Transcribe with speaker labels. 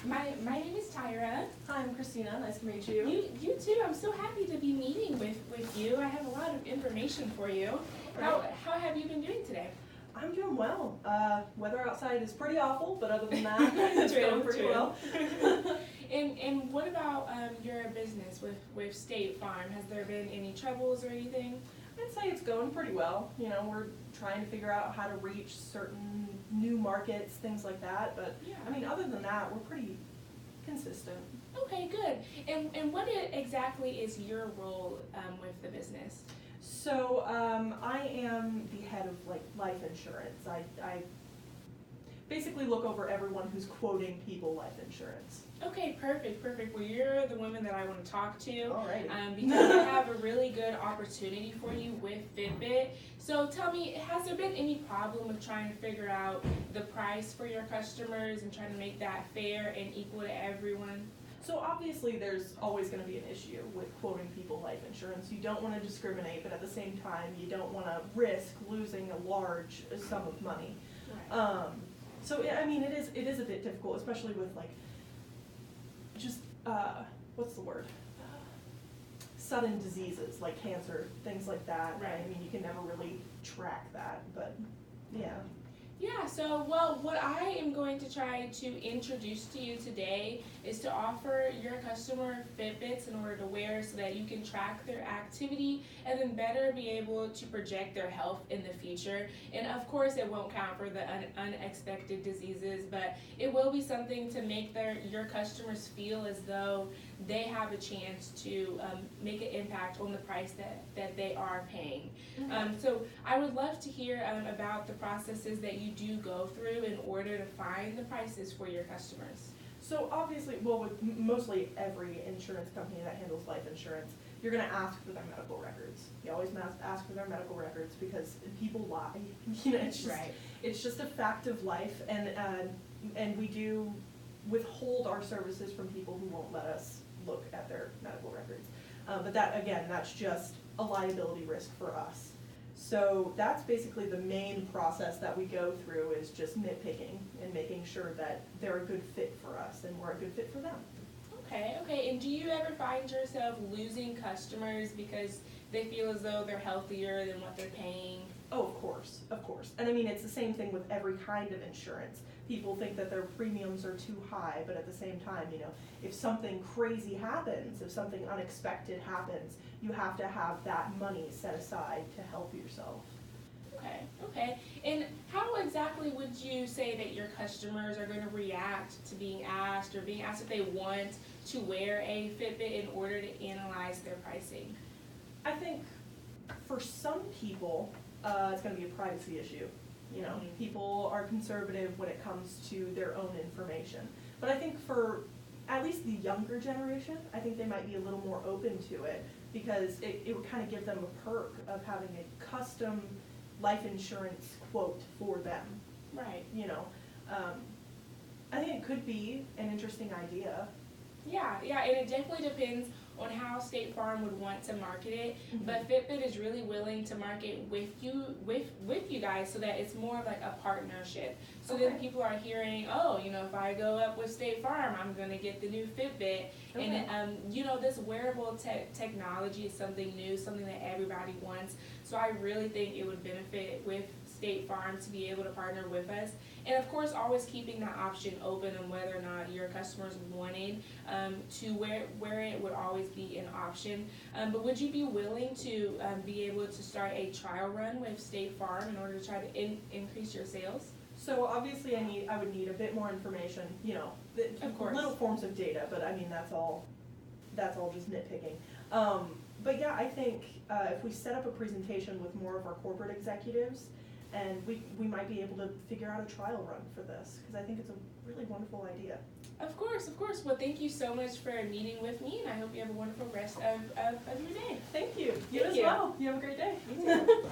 Speaker 1: My name is Tyra.
Speaker 2: Hi, I'm Christina. Nice to meet you.
Speaker 1: You too. I'm so happy to be meeting with you. I have a lot of information for you. How have you been doing today?
Speaker 2: I'm doing well. Weather outside is pretty awful, but other than that, it's going pretty well.
Speaker 1: And what about your business with State Farm? Has there been any troubles or anything?
Speaker 2: I'd say it's going pretty well. You know, we're trying to figure out how to reach certain new markets, things like that. But
Speaker 1: Yeah.
Speaker 2: I mean, other than that, we're pretty consistent.
Speaker 1: Okay, good. And what exactly is your role with the business?
Speaker 2: So I am the head of life insurance. I basically look over everyone who's quoting people life insurance.
Speaker 1: Okay, perfect. Well, you're the woman that I want to talk to.
Speaker 2: Alrighty.
Speaker 1: Because I have a really good opportunity for you with Fitbit. So tell me, has there been any problem with trying to figure out the price for your customers and trying to make that fair and equal to everyone?
Speaker 2: So obviously there's always going to be an issue with quoting people life insurance. You don't want to discriminate, but at the same time you don't want to risk losing a large sum of money.
Speaker 1: Right.
Speaker 2: So I mean it is a bit difficult, especially with just what's the word? Sudden diseases like cancer, things like that.
Speaker 1: Right.
Speaker 2: I mean you can never really track that, but yeah.
Speaker 1: Yeah, so, well, what I am going to try to introduce to you today is to offer your customer Fitbits in order to wear so that you can track their activity and then better be able to project their health in the future. And of course, it won't count for the unexpected diseases, but it will be something to make your customers feel as though they have a chance to make an impact on the price that they are paying.
Speaker 2: Mm-hmm.
Speaker 1: So I would love to hear about the processes that you do go through in order to find the prices for your customers.
Speaker 2: So obviously, well, with mostly every insurance company that handles life insurance, you're going to ask for their medical records. You always must ask for their medical records because people lie. You know, it's just a fact of life, and we do withhold our services from people who won't let us look at their medical records. But that's just a liability risk for us. So that's basically the main process that we go through, is just nitpicking and making sure that they're a good fit for us and we're a good fit for them.
Speaker 1: Okay. And do you ever find yourself losing customers because they feel as though they're healthier than what they're paying?
Speaker 2: Oh, of course. And I mean, it's the same thing with every kind of insurance. People think that their premiums are too high, but at the same time, you know, if something crazy happens, if something unexpected happens, you have to have that money set aside to help yourself.
Speaker 1: Okay. And how exactly would you say that your customers are going to react to being asked if they want to wear a Fitbit in order to analyze their pricing?
Speaker 2: I think for some people, it's going to be a privacy issue. You know, people are conservative when it comes to their own information. But I think for at least the younger generation, I think they might be a little more open to it because it would kind of give them a perk of having a custom life insurance quote for them.
Speaker 1: Right.
Speaker 2: You know, I think it could be an interesting idea.
Speaker 1: Yeah, and it definitely depends on how State Farm would want to market it. Mm-hmm. But Fitbit is really willing to market with you guys so that it's more of like a partnership. So then people are hearing, oh, you know, if I go up with State Farm, I'm going to get the new Fitbit. Okay. And you know, this wearable technology is something new, something that everybody wants. So I really think it would benefit with State Farm to be able to partner with us. And of course, always keeping that option open on whether or not your customers wanted to wear it would always be an option. But would you be willing to be able to start a trial run with State Farm in order to try to increase your sales?
Speaker 2: So obviously I would need a bit more information, you know,
Speaker 1: of course.
Speaker 2: Little forms of data, but I mean that's all just nitpicking. But yeah, I think if we set up a presentation with more of our corporate executives, and we might be able to figure out a trial run for this, because I think it's a really wonderful idea.
Speaker 1: Of course. Well, thank you so much for meeting with me, and I hope you have a wonderful rest of your day.
Speaker 2: Thank you. You as well. You have a great day.
Speaker 1: You too.